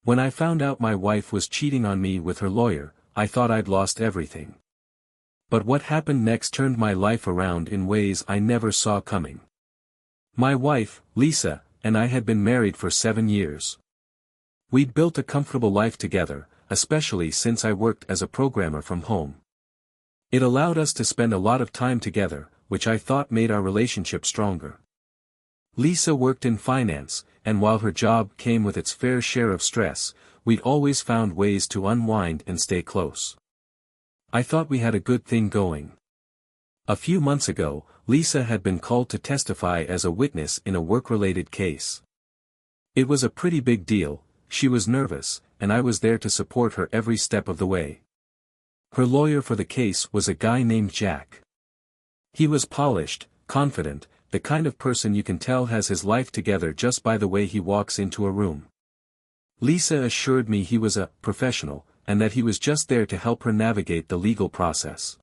When I found out my wife was cheating on me with her lawyer, I thought I'd lost everything. But what happened next turned my life around in ways I never saw coming. My wife, Lisa, and I had been married for 7 years. We'd built a comfortable life together, especially since I worked as a programmer from home. It allowed us to spend a lot of time together, which I thought made our relationship stronger. Lisa worked in finance, and while her job came with its fair share of stress, we'd always found ways to unwind and stay close. I thought we had a good thing going. A few months ago, Lisa had been called to testify as a witness in a work-related case. It was a pretty big deal. She was nervous, and I was there to support her every step of the way. Her lawyer for the case was a guy named Jack. He was polished, confident, the kind of person you can tell has his life together just by the way he walks into a room. Lisa assured me he was a professional, and that he was just there to help her navigate the legal process.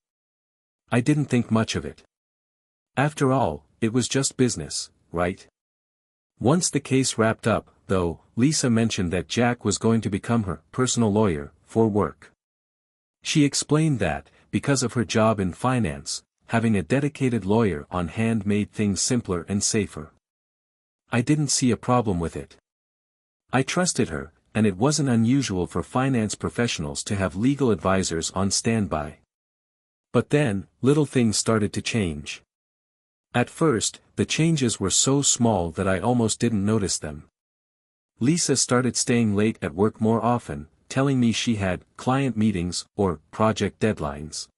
I didn't think much of it. After all, it was just business, right? Once the case wrapped up, though, Lisa mentioned that Jack was going to become her personal lawyer for work. She explained that, because of her job in finance, having a dedicated lawyer on hand made things simpler and safer. I didn't see a problem with it. I trusted her, and it wasn't unusual for finance professionals to have legal advisors on standby. But then, little things started to change. At first, the changes were so small that I almost didn't notice them. Lisa started staying late at work more often, telling me she had client meetings or project deadlines.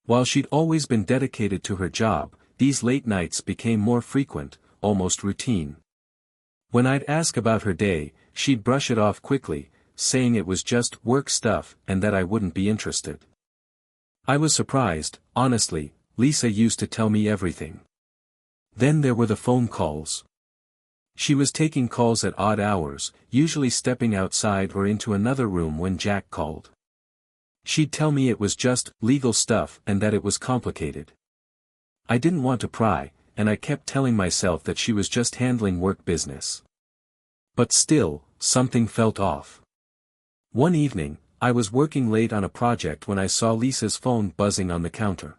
While she'd always been dedicated to her job, these late nights became more frequent, almost routine. When I'd ask about her day, she'd brush it off quickly, saying it was just work stuff and that I wouldn't be interested. I was surprised, honestly. Lisa used to tell me everything. Then there were the phone calls. She was taking calls at odd hours, usually stepping outside or into another room when Jack called. She'd tell me it was just legal stuff and that it was complicated. I didn't want to pry, and I kept telling myself that she was just handling work business. But still, something felt off. One evening, I was working late on a project when I saw Lisa's phone buzzing on the counter.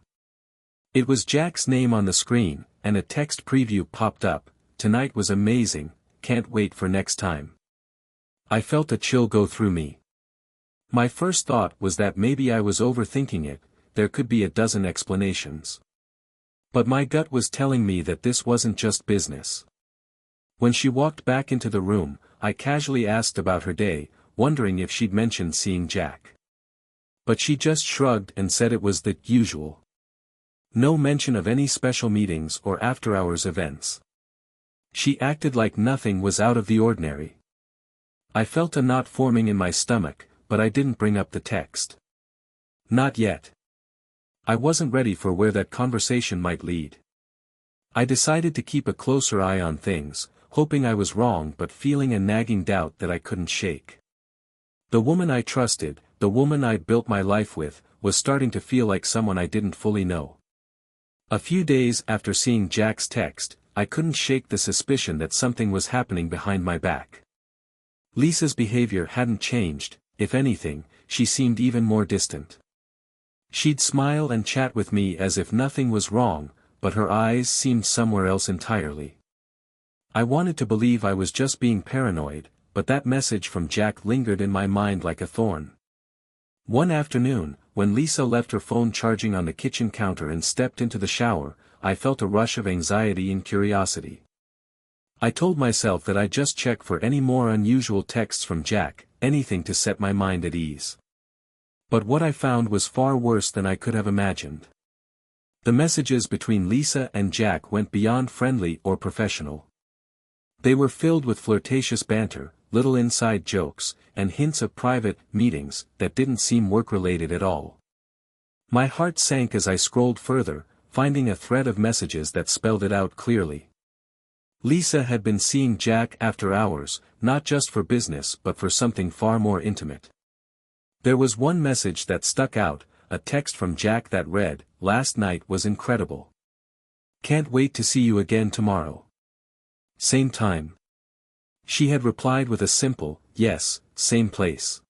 It was Jack's name on the screen, and a text preview popped up. "Tonight was amazing, can't wait for next time." I felt a chill go through me. My first thought was that maybe I was overthinking it, there could be a dozen explanations. But my gut was telling me that this wasn't just business. When she walked back into the room, I casually asked about her day, wondering if she'd mentioned seeing Jack. But she just shrugged and said it was the usual. No mention of any special meetings or after-hours events. She acted like nothing was out of the ordinary. I felt a knot forming in my stomach, but I didn't bring up the text. Not yet. I wasn't ready for where that conversation might lead. I decided to keep a closer eye on things, hoping I was wrong but feeling a nagging doubt that I couldn't shake. The woman I trusted, the woman I'd built my life with, was starting to feel like someone I didn't fully know. A few days after seeing Jack's text, I couldn't shake the suspicion that something was happening behind my back. Lisa's behavior hadn't changed, if anything, she seemed even more distant. She'd smile and chat with me as if nothing was wrong, but her eyes seemed somewhere else entirely. I wanted to believe I was just being paranoid, but that message from Jack lingered in my mind like a thorn. One afternoon, when Lisa left her phone charging on the kitchen counter and stepped into the shower, I felt a rush of anxiety and curiosity. I told myself that I'd just check for any more unusual texts from Jack, anything to set my mind at ease. But what I found was far worse than I could have imagined. The messages between Lisa and Jack went beyond friendly or professional. They were filled with flirtatious banter, little inside jokes, and hints of private meetings that didn't seem work-related at all. My heart sank as I scrolled further, finding a thread of messages that spelled it out clearly. Lisa had been seeing Jack after hours, not just for business but for something far more intimate. There was one message that stuck out, a text from Jack that read, "Last night was incredible. Can't wait to see you again tomorrow. Same time." She had replied with a simple, "Yes, same place.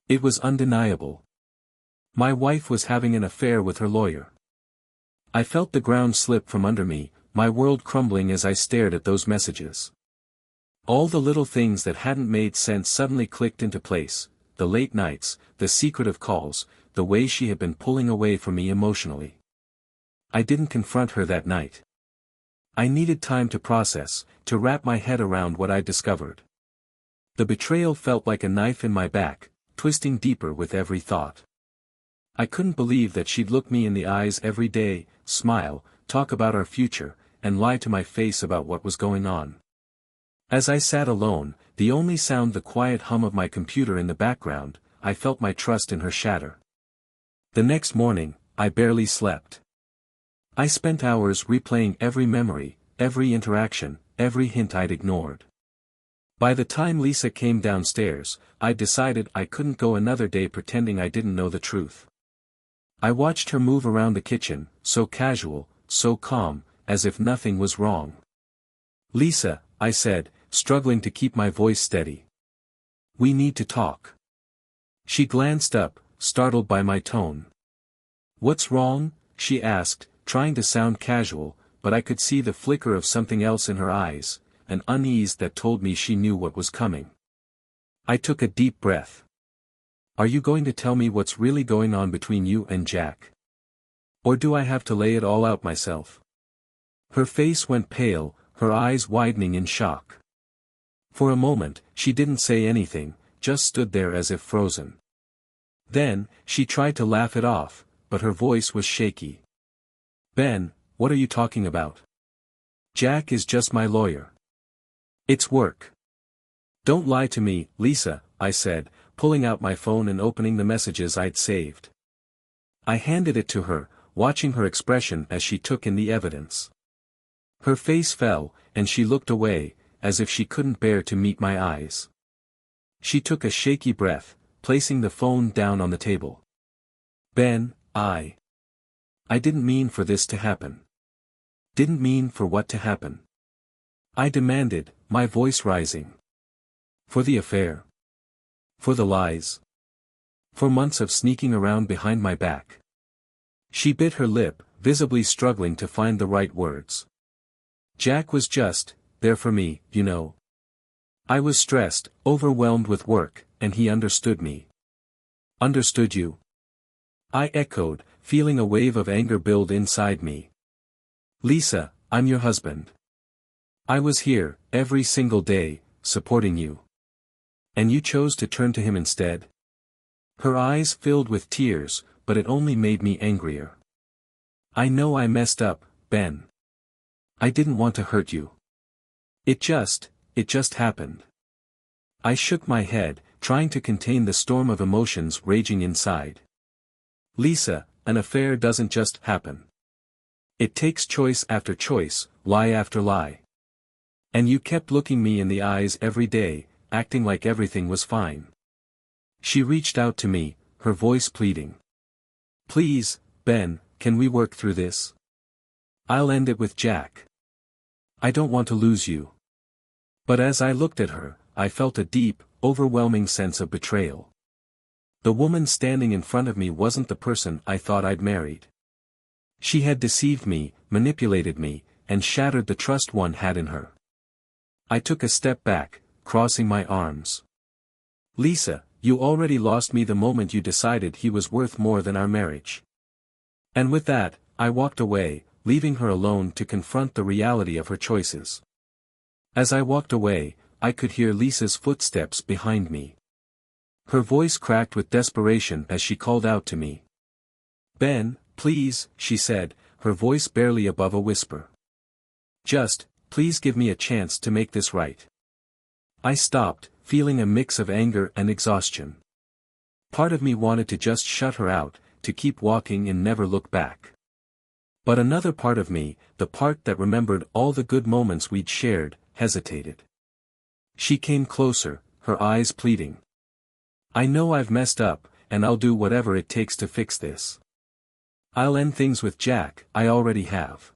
It was undeniable. My wife was having an affair with her lawyer. I felt the ground slip from under me, my world crumbling as I stared at those messages. All the little things that hadn't made sense suddenly clicked into place, the late nights, the secretive calls, the way she had been pulling away from me emotionally. I didn't confront her that night. I needed time to process, to wrap my head around what I'd discovered. The betrayal felt like a knife in my back, twisting deeper with every thought. I couldn't believe that she'd look me in the eyes every day, smile, talk about our future, and lie to my face about what was going on. As I sat alone, the only sound the quiet hum of my computer in the background, I felt my trust in her shatter. The next morning, I barely slept. I spent hours replaying every memory, every interaction, every hint I'd ignored. By the time Lisa came downstairs, I'd decided I couldn't go another day pretending I didn't know the truth. I watched her move around the kitchen, so casual, so calm, as if nothing was wrong. "Lisa," I said, struggling to keep my voice steady. "We need to talk." She glanced up, startled by my tone. "What's wrong?" she asked, trying to sound casual, but I could see the flicker of something else in her eyes, an unease that told me she knew what was coming. I took a deep breath. "Are you going to tell me what's really going on between you and Jack? Or do I have to lay it all out myself?" Her face went pale, her eyes widening in shock. For a moment, she didn't say anything, just stood there as if frozen. Then, she tried to laugh it off, but her voice was shaky. "Ben, what are you talking about? Jack is just my lawyer. It's work." "Don't lie to me, Lisa," I said, pulling out my phone and opening the messages I'd saved. I handed it to her, watching her expression as she took in the evidence. Her face fell, and she looked away, as if she couldn't bear to meet my eyes. She took a shaky breath, placing the phone down on the table. "Ben, I didn't mean for this to happen." "Didn't mean for what to happen?" I demanded, my voice rising. "For the affair. For the lies. For months of sneaking around behind my back." She bit her lip, visibly struggling to find the right words. "Jack was just there for me, you know. I was stressed, overwhelmed with work, and he understood me." "Understood you?" I echoed, feeling a wave of anger build inside me. "Lisa, I'm your husband. I was here, every single day, supporting you. And you chose to turn to him instead?" Her eyes filled with tears, but it only made me angrier. "I know I messed up, Ben. I didn't want to hurt you. It just happened." I shook my head, trying to contain the storm of emotions raging inside. "Lisa, an affair doesn't just happen. It takes choice after choice, lie after lie. And you kept looking me in the eyes every day, acting like everything was fine." She reached out to me, her voice pleading. "Please, Ben, can we work through this? I'll end it with Jack. I don't want to lose you." But as I looked at her, I felt a deep, overwhelming sense of betrayal. The woman standing in front of me wasn't the person I thought I'd married. She had deceived me, manipulated me, and shattered the trust one had in her. I took a step back, crossing my arms. "Lisa, you already lost me the moment you decided he was worth more than our marriage." And with that, I walked away, leaving her alone to confront the reality of her choices. As I walked away, I could hear Lisa's footsteps behind me. Her voice cracked with desperation as she called out to me. "Ben, please," she said, her voice barely above a whisper. "Just, please give me a chance to make this right." I stopped, feeling a mix of anger and exhaustion. Part of me wanted to just shut her out, to keep walking and never look back. But another part of me, the part that remembered all the good moments we'd shared, hesitated. She came closer, her eyes pleading. "I know I've messed up, and I'll do whatever it takes to fix this. I'll end things with Jack, I already have.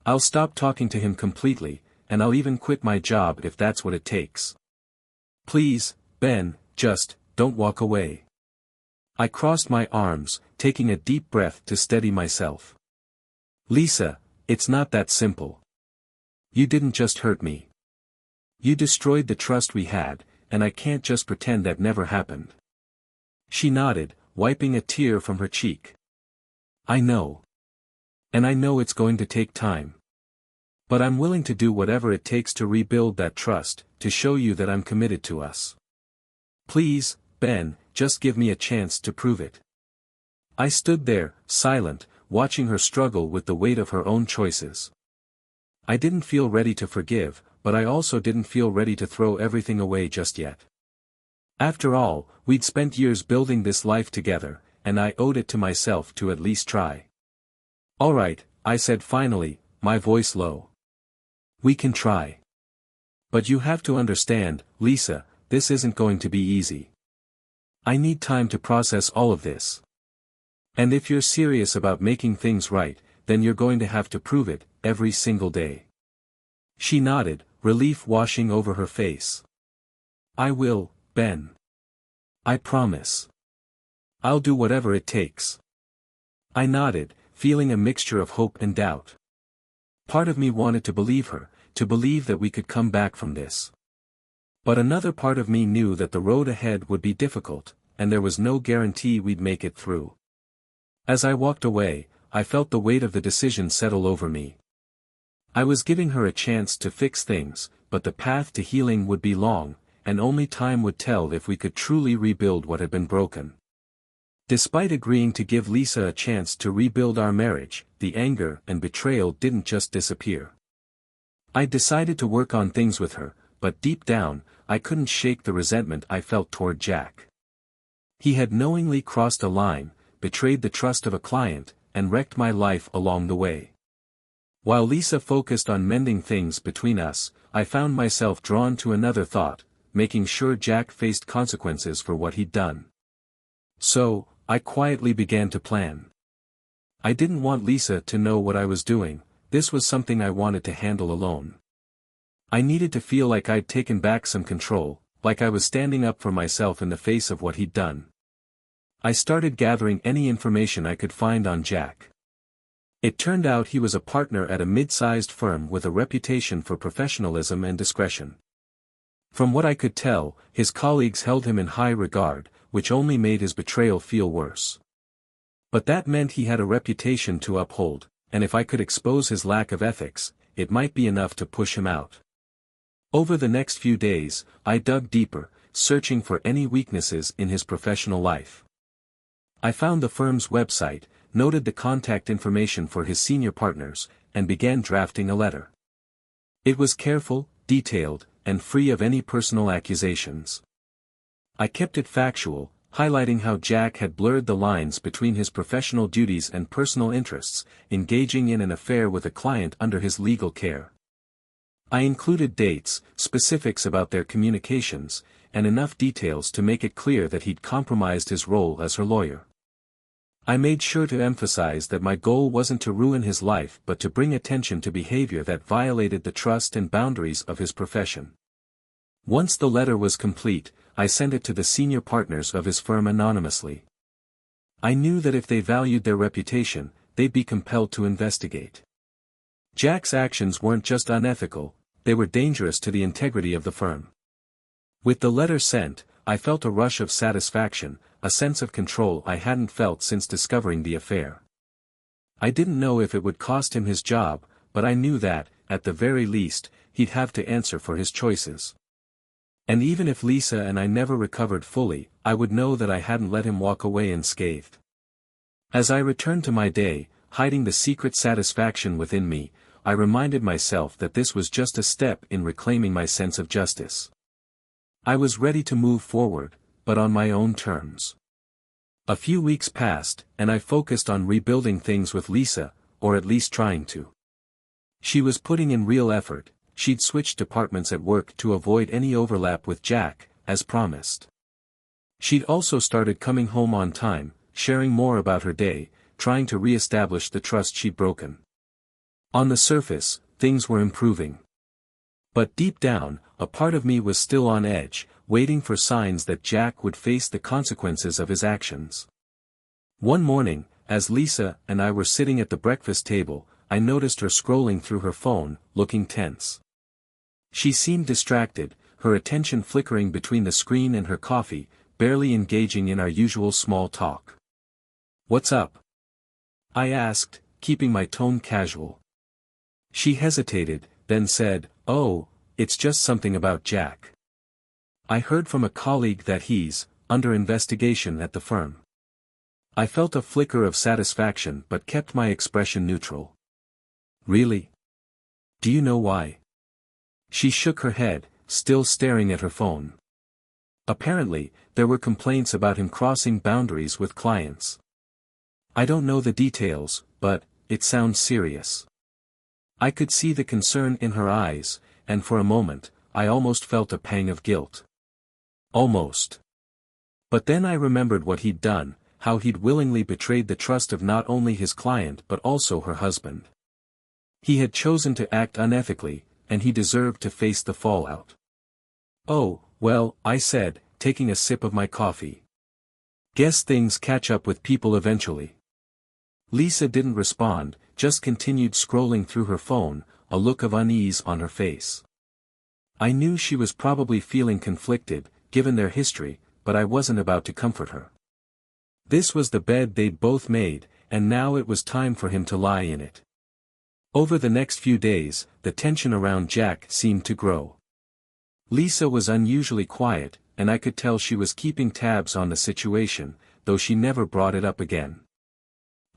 I'll stop talking to him completely, and I'll even quit my job if that's what it takes. Please, Ben, just, don't walk away. I crossed my arms, taking a deep breath to steady myself. Lisa, it's not that simple. You didn't just hurt me. You destroyed the trust we had, and I can't just pretend that never happened. She nodded, wiping a tear from her cheek. I know. And I know it's going to take time. But I'm willing to do whatever it takes to rebuild that trust, to show you that I'm committed to us. Please, Ben, just give me a chance to prove it. I stood there, silent, watching her struggle with the weight of her own choices. I didn't feel ready to forgive, but I also didn't feel ready to throw everything away just yet. After all, we'd spent years building this life together, and I owed it to myself to at least try. All right, I said finally, my voice low. We can try. But you have to understand, Lisa, this isn't going to be easy. I need time to process all of this. And if you're serious about making things right, then you're going to have to prove it, every single day. She nodded, relief washing over her face. I will, Ben. I promise. I'll do whatever it takes. I nodded, feeling a mixture of hope and doubt. Part of me wanted to believe her, to believe that we could come back from this. But another part of me knew that the road ahead would be difficult, and there was no guarantee we'd make it through. As I walked away, I felt the weight of the decision settle over me. I was giving her a chance to fix things, but the path to healing would be long, and only time would tell if we could truly rebuild what had been broken. Despite agreeing to give Lisa a chance to rebuild our marriage, the anger and betrayal didn't just disappear. I decided to work on things with her, but deep down, I couldn't shake the resentment I felt toward Jack. He had knowingly crossed a line, betrayed the trust of a client, and wrecked my life along the way. While Lisa focused on mending things between us, I found myself drawn to another thought, making sure Jack faced consequences for what he'd done. So, I quietly began to plan. I didn't want Lisa to know what I was doing, this was something I wanted to handle alone. I needed to feel like I'd taken back some control, like I was standing up for myself in the face of what he'd done. I started gathering any information I could find on Jack. It turned out he was a partner at a mid-sized firm with a reputation for professionalism and discretion. From what I could tell, his colleagues held him in high regard, which only made his betrayal feel worse. But that meant he had a reputation to uphold, and if I could expose his lack of ethics, it might be enough to push him out. Over the next few days, I dug deeper, searching for any weaknesses in his professional life. I found the firm's website, noted the contact information for his senior partners, and began drafting a letter. It was careful, detailed, and free of any personal accusations. I kept it factual, highlighting how Jack had blurred the lines between his professional duties and personal interests, engaging in an affair with a client under his legal care. I included dates, specifics about their communications, and enough details to make it clear that he'd compromised his role as her lawyer. I made sure to emphasize that my goal wasn't to ruin his life but to bring attention to behavior that violated the trust and boundaries of his profession. Once the letter was complete, I sent it to the senior partners of his firm anonymously. I knew that if they valued their reputation, they'd be compelled to investigate. Jack's actions weren't just unethical, they were dangerous to the integrity of the firm. With the letter sent, I felt a rush of satisfaction, a sense of control I hadn't felt since discovering the affair. I didn't know if it would cost him his job, but I knew that, at the very least, he'd have to answer for his choices. And even if Lisa and I never recovered fully, I would know that I hadn't let him walk away unscathed. As I returned to my day, hiding the secret satisfaction within me, I reminded myself that this was just a step in reclaiming my sense of justice. I was ready to move forward, but on my own terms. A few weeks passed, and I focused on rebuilding things with Lisa, or at least trying to. She was putting in real effort, she'd switched departments at work to avoid any overlap with Jack, as promised. She'd also started coming home on time, sharing more about her day, trying to re-establish the trust she'd broken. On the surface, things were improving. But deep down, a part of me was still on edge, waiting for signs that Jack would face the consequences of his actions. One morning, as Lisa and I were sitting at the breakfast table, I noticed her scrolling through her phone, looking tense. She seemed distracted, her attention flickering between the screen and her coffee, barely engaging in our usual small talk. "What's up?" I asked, keeping my tone casual. She hesitated, then said, "Oh, it's just something about Jack. I heard from a colleague that he's under investigation at the firm." I felt a flicker of satisfaction but kept my expression neutral. "Really? Do you know why?" She shook her head, still staring at her phone. "Apparently, there were complaints about him crossing boundaries with clients. I don't know the details, but it sounds serious." I could see the concern in her eyes, and for a moment, I almost felt a pang of guilt. Almost. But then I remembered what he'd done, how he'd willingly betrayed the trust of not only his client but also her husband. He had chosen to act unethically, and he deserved to face the fallout. "Oh, well," I said, taking a sip of my coffee. "Guess things catch up with people eventually." Lisa didn't respond, just continued scrolling through her phone, a look of unease on her face. I knew she was probably feeling conflicted, given their history, but I wasn't about to comfort her. This was the bed they'd both made, and now it was time for him to lie in it. Over the next few days, the tension around Jack seemed to grow. Lisa was unusually quiet, and I could tell she was keeping tabs on the situation, though she never brought it up again.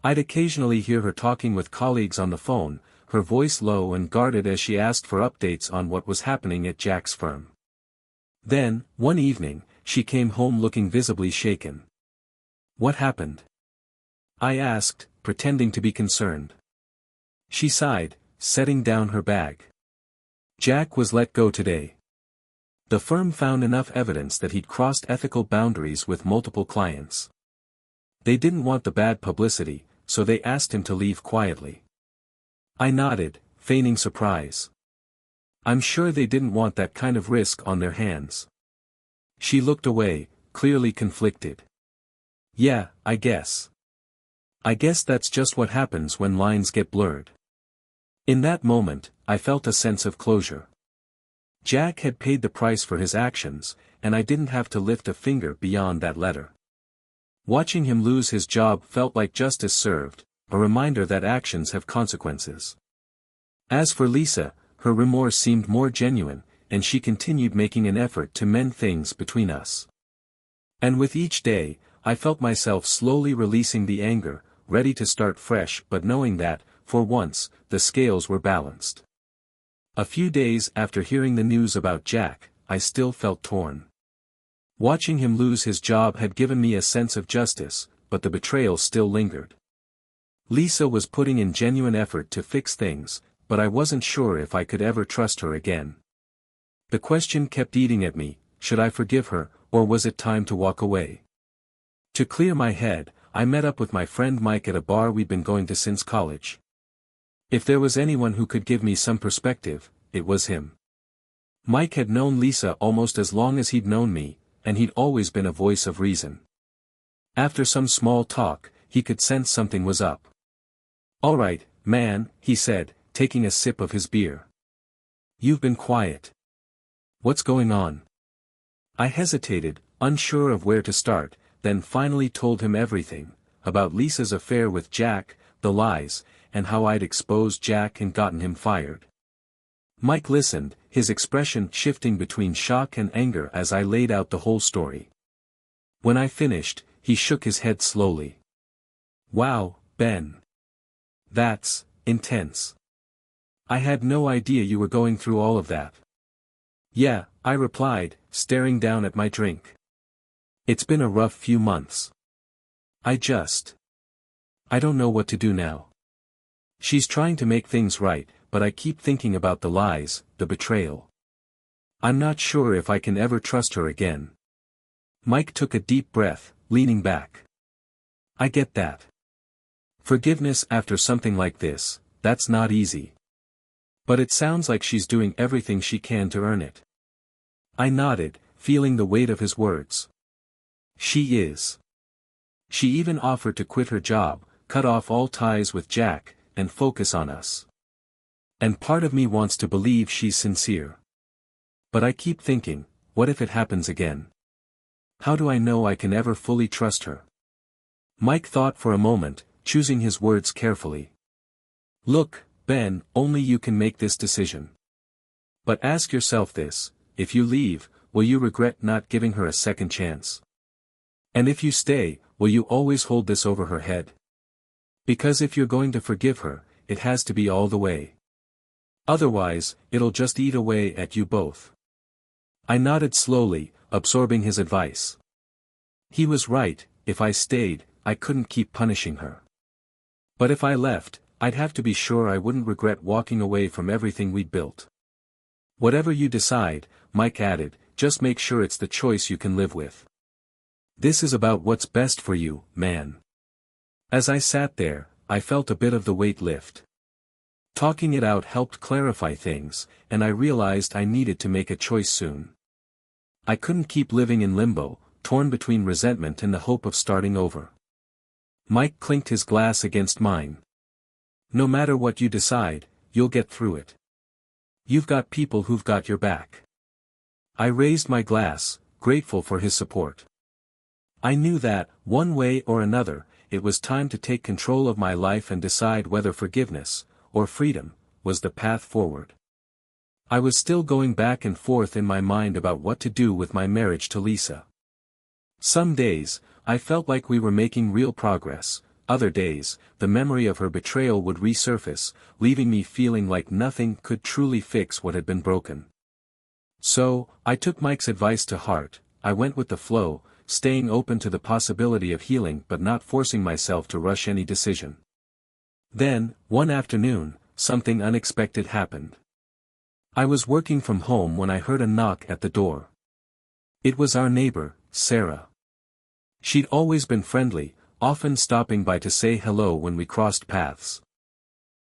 I'd occasionally hear her talking with colleagues on the phone, her voice low and guarded as she asked for updates on what was happening at Jack's firm. Then, one evening, she came home looking visibly shaken. "What happened?" I asked, pretending to be concerned. She sighed, setting down her bag. "Jack was let go today. The firm found enough evidence that he'd crossed ethical boundaries with multiple clients. They didn't want the bad publicity, so they asked him to leave quietly." I nodded, feigning surprise. "I'm sure they didn't want that kind of risk on their hands." She looked away, clearly conflicted. "Yeah, I guess. I guess that's just what happens when lines get blurred." In that moment, I felt a sense of closure. Jack had paid the price for his actions, and I didn't have to lift a finger beyond that letter. Watching him lose his job felt like justice served, a reminder that actions have consequences. As for Lisa, her remorse seemed more genuine, and she continued making an effort to mend things between us. And with each day, I felt myself slowly releasing the anger, ready to start fresh but knowing that, for once, the scales were balanced. A few days after hearing the news about Jack, I still felt torn. Watching him lose his job had given me a sense of justice, but the betrayal still lingered. Lisa was putting in genuine effort to fix things, but I wasn't sure if I could ever trust her again. The question kept eating at me, should I forgive her, or was it time to walk away? To clear my head, I met up with my friend Mike at a bar we'd been going to since college. If there was anyone who could give me some perspective, it was him. Mike had known Lisa almost as long as he'd known me, and he'd always been a voice of reason. After some small talk, he could sense something was up. "All right, man," he said, taking a sip of his beer. "You've been quiet. What's going on?" I hesitated, unsure of where to start, then finally told him everything, about Lisa's affair with Jack, the lies, and how I'd exposed Jack and gotten him fired. Mike listened, his expression shifting between shock and anger as I laid out the whole story. When I finished, he shook his head slowly. "Wow, Ben. That's intense. I had no idea you were going through all of that." "Yeah," I replied, staring down at my drink. "It's been a rough few months. I don't know what to do now. She's trying to make things right, but I keep thinking about the lies, the betrayal. I'm not sure if I can ever trust her again." Mike took a deep breath, leaning back. "I get that. Forgiveness after something like this, that's not easy. But it sounds like she's doing everything she can to earn it." I nodded, feeling the weight of his words. She is. She even offered to quit her job, cut off all ties with Jack, and focus on us. And part of me wants to believe she's sincere. But I keep thinking, what if it happens again? How do I know I can ever fully trust her? Mike thought for a moment, choosing his words carefully. Look, Ben, only you can make this decision. But ask yourself this: if you leave, will you regret not giving her a second chance? And if you stay, will you always hold this over her head? Because if you're going to forgive her, it has to be all the way. Otherwise, it'll just eat away at you both. I nodded slowly, absorbing his advice. He was right. If I stayed, I couldn't keep punishing her. But if I left, I'd have to be sure I wouldn't regret walking away from everything we'd built. Whatever you decide, Mike added, just make sure it's the choice you can live with. This is about what's best for you, man. As I sat there, I felt a bit of the weight lift. Talking it out helped clarify things, and I realized I needed to make a choice soon. I couldn't keep living in limbo, torn between resentment and the hope of starting over. Mike clinked his glass against mine. No matter what you decide, you'll get through it. You've got people who've got your back. I raised my glass, grateful for his support. I knew that, one way or another, it was time to take control of my life and decide whether forgiveness, or freedom, was the path forward. I was still going back and forth in my mind about what to do with my marriage to Lisa. Some days, I felt like we were making real progress. Other days, the memory of her betrayal would resurface, leaving me feeling like nothing could truly fix what had been broken. So, I took Mike's advice to heart. I went with the flow, staying open to the possibility of healing but not forcing myself to rush any decision. Then, one afternoon, something unexpected happened. I was working from home when I heard a knock at the door. It was our neighbor, Sarah. She'd always been friendly, often stopping by to say hello when we crossed paths.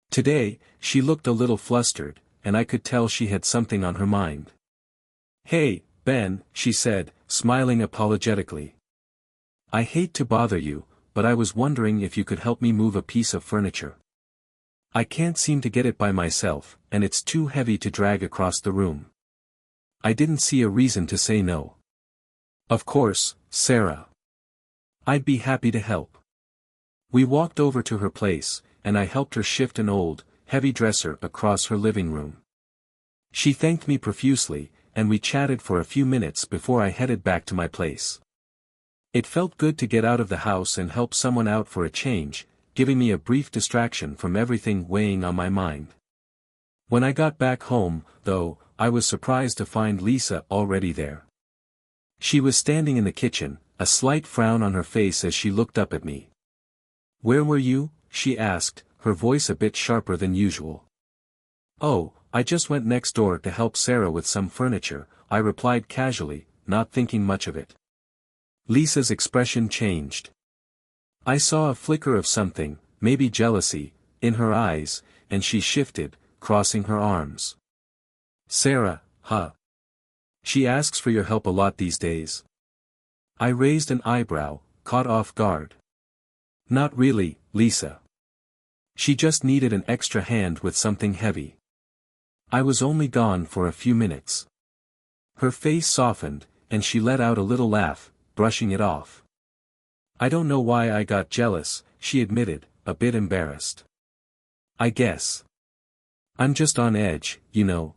Today, she looked a little flustered, and I could tell she had something on her mind. "Hey, Ben," she said, smiling apologetically. "I hate to bother you, but I was wondering if you could help me move a piece of furniture. I can't seem to get it by myself, and it's too heavy to drag across the room." I didn't see a reason to say no. "Of course, Sarah. I'd be happy to help." We walked over to her place, and I helped her shift an old, heavy dresser across her living room. She thanked me profusely, and we chatted for a few minutes before I headed back to my place. It felt good to get out of the house and help someone out for a change, giving me a brief distraction from everything weighing on my mind. When I got back home, though, I was surprised to find Lisa already there. She was standing in the kitchen, a slight frown on her face as she looked up at me. "Where were you?" she asked, her voice a bit sharper than usual. "Oh, I just went next door to help Sarah with some furniture," I replied casually, not thinking much of it. Lisa's expression changed. I saw a flicker of something, maybe jealousy, in her eyes, and she shifted, crossing her arms. "Sarah, huh? She asks for your help a lot these days." I raised an eyebrow, caught off guard. "Not really, Lisa. She just needed an extra hand with something heavy. I was only gone for a few minutes." Her face softened, and she let out a little laugh, brushing it off. "I don't know why I got jealous," she admitted, a bit embarrassed. "I guess I'm just on edge, you know.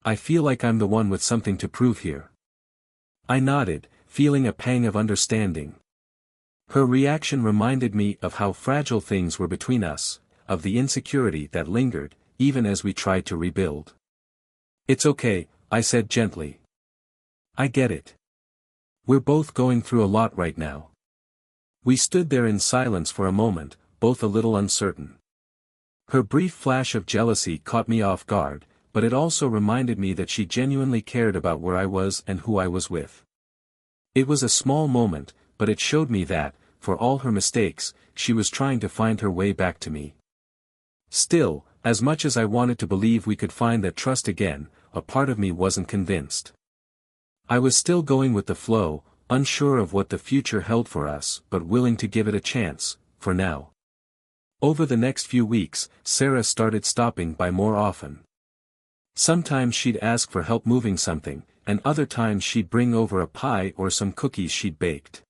I feel like I'm the one with something to prove here." I nodded, feeling a pang of understanding. Her reaction reminded me of how fragile things were between us, of the insecurity that lingered, even as we tried to rebuild. "It's okay," I said gently. "I get it. We're both going through a lot right now." We stood there in silence for a moment, both a little uncertain. Her brief flash of jealousy caught me off guard, but it also reminded me that she genuinely cared about where I was and who I was with. It was a small moment, but it showed me that, for all her mistakes, she was trying to find her way back to me. Still, as much as I wanted to believe we could find that trust again, a part of me wasn't convinced. I was still going with the flow, unsure of what the future held for us but willing to give it a chance, for now. Over the next few weeks, Sarah started stopping by more often. Sometimes she'd ask for help moving something, and other times she'd bring over a pie or some cookies she'd baked.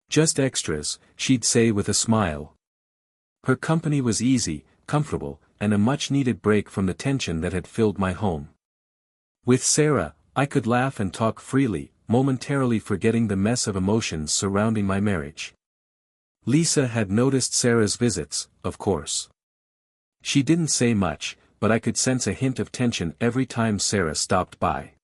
"Just extras," she'd say with a smile. Her company was easy, comfortable, and a much-needed break from the tension that had filled my home. With Sarah, I could laugh and talk freely, momentarily forgetting the mess of emotions surrounding my marriage. Lisa had noticed Sarah's visits, of course. She didn't say much, but I could sense a hint of tension every time Sarah stopped by.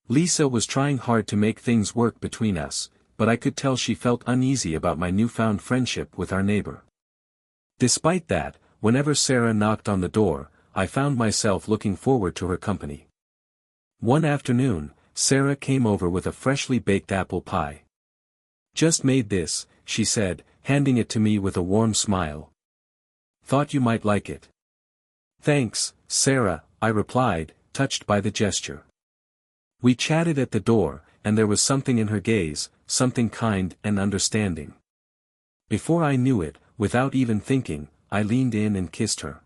Lisa was trying hard to make things work between us, but I could tell she felt uneasy about my newfound friendship with our neighbor. Despite that, whenever Sarah knocked on the door, I found myself looking forward to her company. One afternoon, Sarah came over with a freshly baked apple pie. "Just made this," she said, handing it to me with a warm smile. "Thought you might like it." "Thanks, Sarah," I replied, touched by the gesture. We chatted at the door, and there was something in her gaze, something kind and understanding. Before I knew it, without even thinking, I leaned in and kissed her.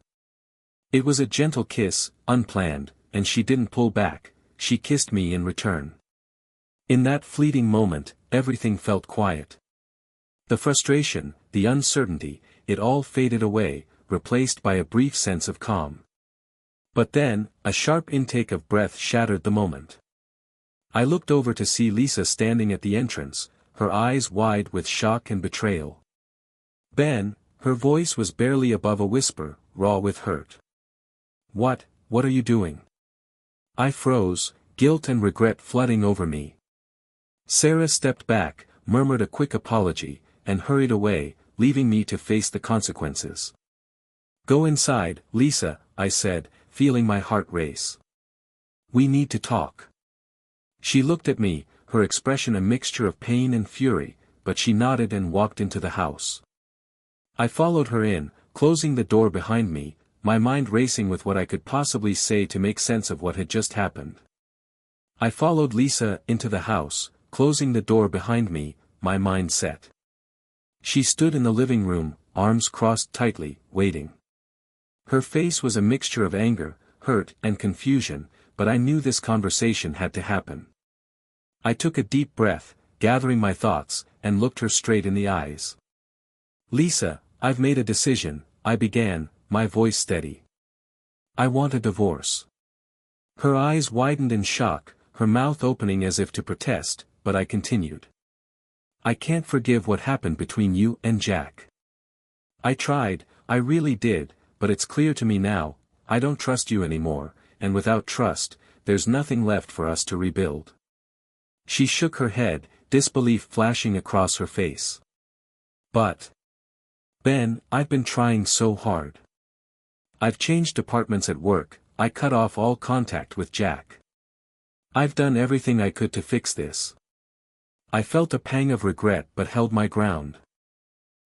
It was a gentle kiss, unplanned, and she didn't pull back, she kissed me in return. In that fleeting moment, everything felt quiet. The frustration, the uncertainty, it all faded away, replaced by a brief sense of calm. But then, a sharp intake of breath shattered the moment. I looked over to see Lisa standing at the entrance, her eyes wide with shock and betrayal. "Ben," her voice was barely above a whisper, raw with hurt. What are you doing?" I froze, guilt and regret flooding over me. Sarah stepped back, murmured a quick apology, and hurried away, leaving me to face the consequences. "Go inside, Lisa," I said, feeling my heart race. "We need to talk." She looked at me, her expression a mixture of pain and fury, but she nodded and walked into the house. I followed her in, closing the door behind me, my mind racing with what I could possibly say to make sense of what had just happened. I followed Lisa into the house, closing the door behind me, my mind set. She stood in the living room, arms crossed tightly, waiting. Her face was a mixture of anger, hurt, and confusion, but I knew this conversation had to happen. I took a deep breath, gathering my thoughts, and looked her straight in the eyes. "Lisa, I've made a decision," I began, my voice steady. "I want a divorce." Her eyes widened in shock, her mouth opening as if to protest, but I continued. "I can't forgive what happened between you and Jack. I tried, I really did, but it's clear to me now, I don't trust you anymore, and without trust, there's nothing left for us to rebuild." She shook her head, disbelief flashing across her face. "But, Ben, I've been trying so hard. I've changed departments at work, I cut off all contact with Jack. I've done everything I could to fix this." I felt a pang of regret but held my ground.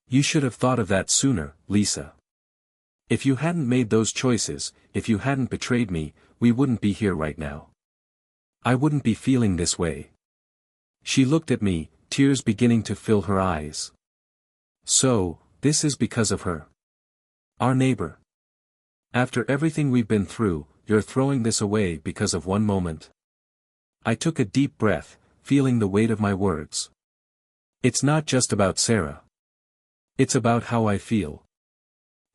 "You should have thought of that sooner, Lisa. If you hadn't made those choices, if you hadn't betrayed me, we wouldn't be here right now. I wouldn't be feeling this way." She looked at me, tears beginning to fill her eyes. "So, this is because of her. Our neighbor. After everything we've been through, you're throwing this away because of one moment?" I took a deep breath, feeling the weight of my words. "It's not just about Sarah. It's about how I feel."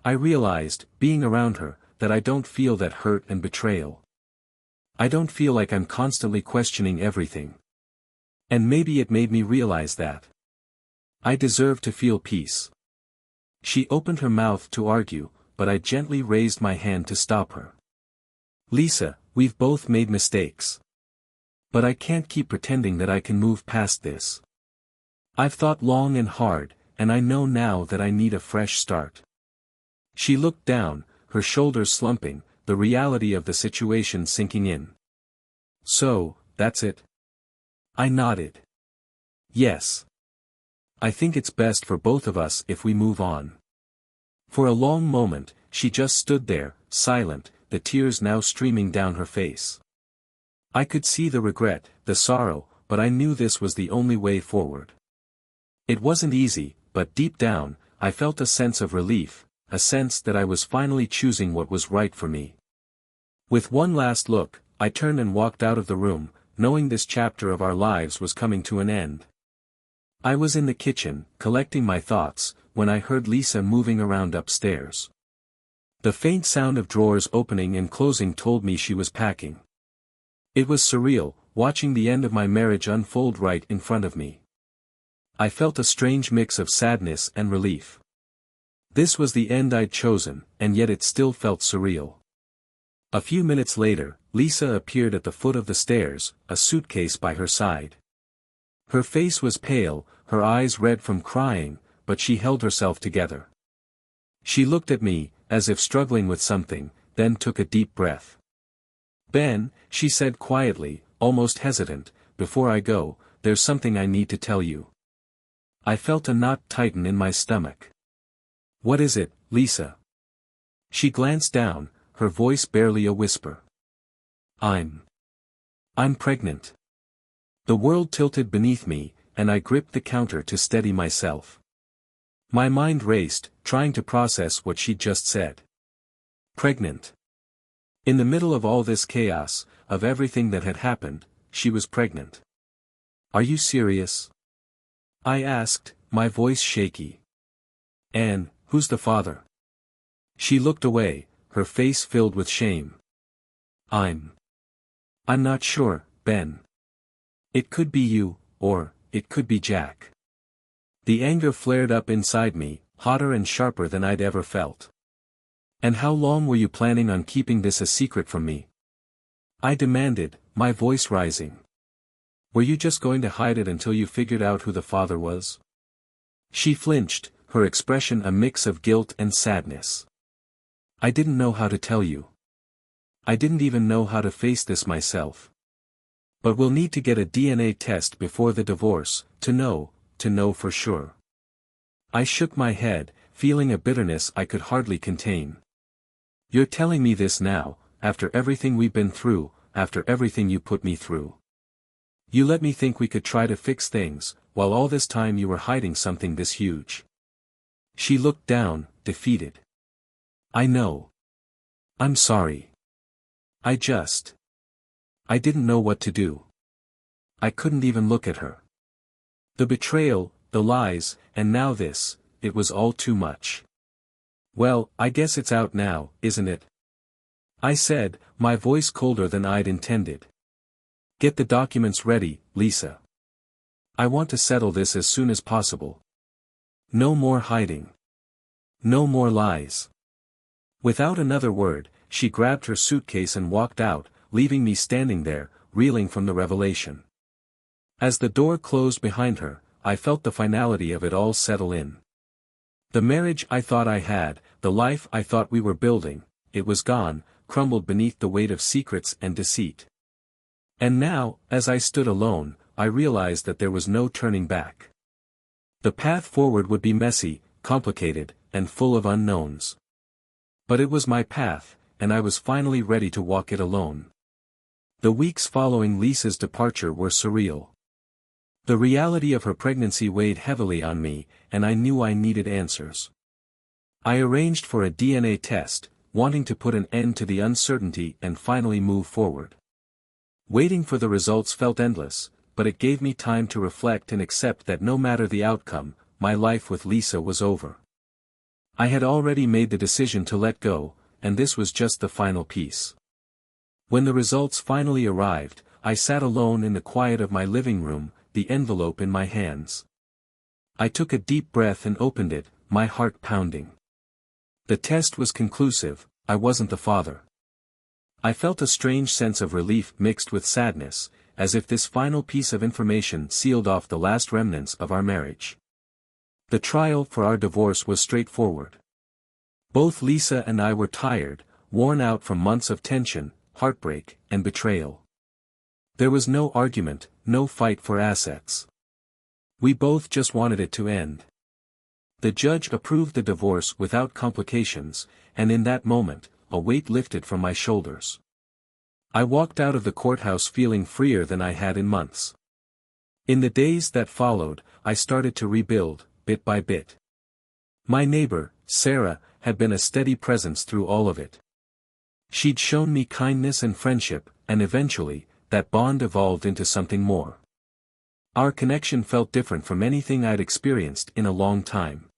I realized, being around her, that I don't feel that hurt and betrayal. I don't feel like I'm constantly questioning everything. And maybe it made me realize that I deserve to feel peace. She opened her mouth to argue, but I gently raised my hand to stop her. "Lisa, we've both made mistakes. But I can't keep pretending that I can move past this. I've thought long and hard, and I know now that I need a fresh start." She looked down, her shoulders slumping, the reality of the situation sinking in. "So, that's it?" I nodded. "Yes. I think it's best for both of us if we move on." For a long moment, she just stood there, silent, the tears now streaming down her face. I could see the regret, the sorrow, but I knew this was the only way forward. It wasn't easy, but deep down, I felt a sense of relief, a sense that I was finally choosing what was right for me. With one last look, I turned and walked out of the room, knowing this chapter of our lives was coming to an end. I was in the kitchen, collecting my thoughts, when I heard Lisa moving around upstairs. The faint sound of drawers opening and closing told me she was packing. It was surreal, watching the end of my marriage unfold right in front of me. I felt a strange mix of sadness and relief. This was the end I'd chosen, and yet it still felt surreal. A few minutes later, Lisa appeared at the foot of the stairs, a suitcase by her side. Her face was pale, her eyes red from crying, but she held herself together. She looked at me, as if struggling with something, then took a deep breath. "Ben," she said quietly, almost hesitant, "before I go, there's something I need to tell you." I felt a knot tighten in my stomach. "What is it, Lisa?" She glanced down, her voice barely a whisper. I'm pregnant." The world tilted beneath me, and I gripped the counter to steady myself. My mind raced, trying to process what she'd just said. Pregnant. In the middle of all this chaos, of everything that had happened, she was pregnant. "Are you serious?" I asked, my voice shaky. "And, who's the father?" She looked away, her face filled with shame. I'm not sure, Ben. It could be you, or, it could be Jack." The anger flared up inside me, hotter and sharper than I'd ever felt. "And how long were you planning on keeping this a secret from me?" I demanded, my voice rising. "Were you just going to hide it until you figured out who the father was?" She flinched, her expression a mix of guilt and sadness. "I didn't know how to tell you. I didn't even know how to face this myself. But we'll need to get a DNA test before the divorce, to know for sure." I shook my head, feeling a bitterness I could hardly contain. "You're telling me this now, after everything we've been through, after everything you put me through. You let me think we could try to fix things, while all this time you were hiding something this huge." She looked down, defeated. "I know. I'm sorry. I didn't know what to do. I couldn't even look at her. The betrayal, the lies, and now this, it was all too much." "Well, I guess it's out now, isn't it?" I said, my voice colder than I'd intended. "Get the documents ready, Lisa. I want to settle this as soon as possible. No more hiding. No more lies." Without another word, she grabbed her suitcase and walked out, leaving me standing there, reeling from the revelation. As the door closed behind her, I felt the finality of it all settle in. The marriage I thought I had, the life I thought we were building, it was gone, crumbled beneath the weight of secrets and deceit. And now, as I stood alone, I realized that there was no turning back. The path forward would be messy, complicated, and full of unknowns. But it was my path, and I was finally ready to walk it alone. The weeks following Lisa's departure were surreal. The reality of her pregnancy weighed heavily on me, and I knew I needed answers. I arranged for a DNA test, wanting to put an end to the uncertainty and finally move forward. Waiting for the results felt endless, but it gave me time to reflect and accept that no matter the outcome, my life with Lisa was over. I had already made the decision to let go, and this was just the final piece. When the results finally arrived, I sat alone in the quiet of my living room, the envelope in my hands. I took a deep breath and opened it, my heart pounding. The test was conclusive, I wasn't the father. I felt a strange sense of relief mixed with sadness, as if this final piece of information sealed off the last remnants of our marriage. The trial for our divorce was straightforward. Both Lisa and I were tired, worn out from months of tension, heartbreak, and betrayal. There was no argument, no fight for assets. We both just wanted it to end. The judge approved the divorce without complications, and in that moment, a weight lifted from my shoulders. I walked out of the courthouse feeling freer than I had in months. In the days that followed, I started to rebuild, bit by bit. My neighbor, Sarah, had been a steady presence through all of it. She'd shown me kindness and friendship, and eventually, that bond evolved into something more. Our connection felt different from anything I'd experienced in a long time.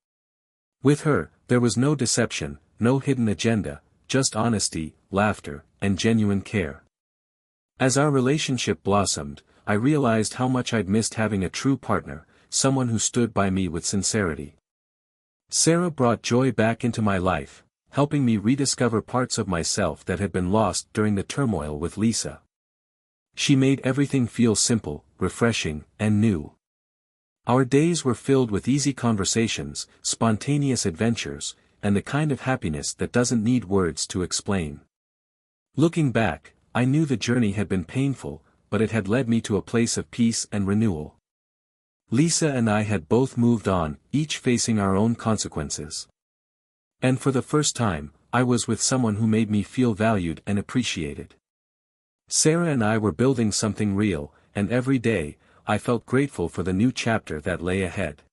With her, there was no deception, no hidden agenda, just honesty, laughter, and genuine care. As our relationship blossomed, I realized how much I'd missed having a true partner, someone who stood by me with sincerity. Sarah brought joy back into my life, helping me rediscover parts of myself that had been lost during the turmoil with Lisa. She made everything feel simple, refreshing, and new. Our days were filled with easy conversations, spontaneous adventures, and the kind of happiness that doesn't need words to explain. Looking back, I knew the journey had been painful, but it had led me to a place of peace and renewal. Lisa and I had both moved on, each facing our own consequences. And for the first time, I was with someone who made me feel valued and appreciated. Sarah and I were building something real, and every day, I felt grateful for the new chapter that lay ahead.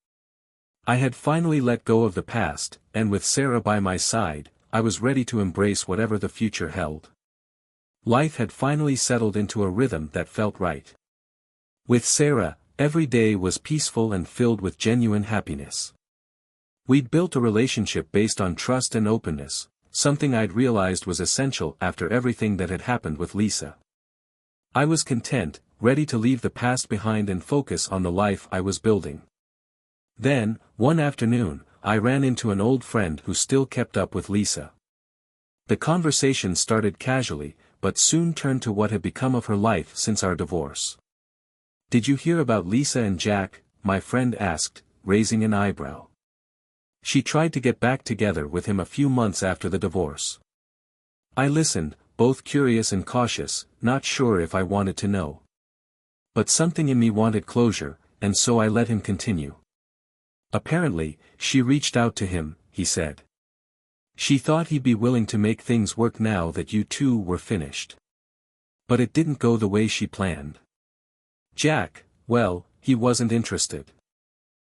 I had finally let go of the past, and with Sarah by my side, I was ready to embrace whatever the future held. Life had finally settled into a rhythm that felt right. With Sarah, every day was peaceful and filled with genuine happiness. We'd built a relationship based on trust and openness, something I'd realized was essential after everything that had happened with Lisa. I was content, ready to leave the past behind and focus on the life I was building. Then, one afternoon, I ran into an old friend who still kept up with Lisa. The conversation started casually, but soon turned to what had become of her life since our divorce. "Did you hear about Lisa and Jack?" my friend asked, raising an eyebrow. She tried to get back together with him a few months after the divorce. I listened, both curious and cautious, not sure if I wanted to know. But something in me wanted closure, and so I let him continue. "Apparently, she reached out to him," he said. "She thought he'd be willing to make things work now that you two were finished. But it didn't go the way she planned. Jack, well, he wasn't interested."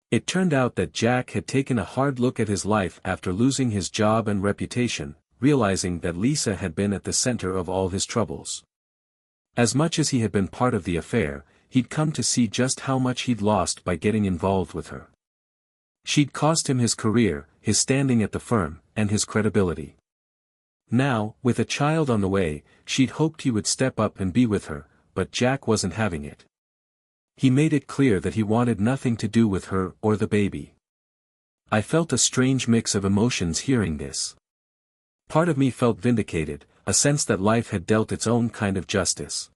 It turned out that Jack had taken a hard look at his life after losing his job and reputation, realizing that Lisa had been at the center of all his troubles. As much as he had been part of the affair, he'd come to see just how much he'd lost by getting involved with her. She'd cost him his career, his standing at the firm, and his credibility. Now, with a child on the way, she'd hoped he would step up and be with her, but Jack wasn't having it. He made it clear that he wanted nothing to do with her or the baby. I felt a strange mix of emotions hearing this. Part of me felt vindicated, a sense that life had dealt its own kind of justice.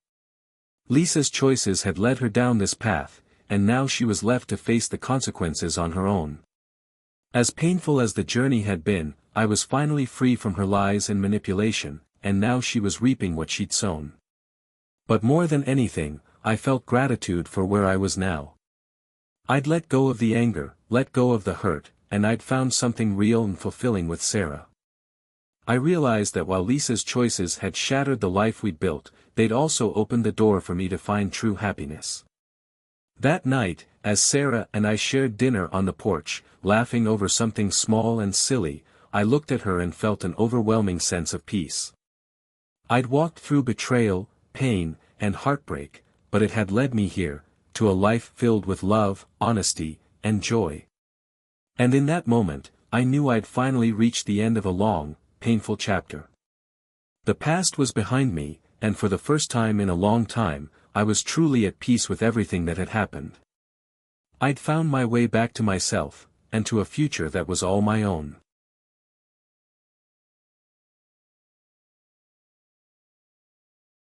Lisa's choices had led her down this path, and now she was left to face the consequences on her own. As painful as the journey had been, I was finally free from her lies and manipulation, and now she was reaping what she'd sown. But more than anything, I felt gratitude for where I was now. I'd let go of the anger, let go of the hurt, and I'd found something real and fulfilling with Sarah. I realized that while Lisa's choices had shattered the life we'd built, they'd also opened the door for me to find true happiness. That night, as Sarah and I shared dinner on the porch, laughing over something small and silly, I looked at her and felt an overwhelming sense of peace. I'd walked through betrayal, pain, and heartbreak, but it had led me here, to a life filled with love, honesty, and joy. And in that moment, I knew I'd finally reached the end of a long, painful chapter. The past was behind me, and for the first time in a long time, I was truly at peace with everything that had happened. I'd found my way back to myself, and to a future that was all my own.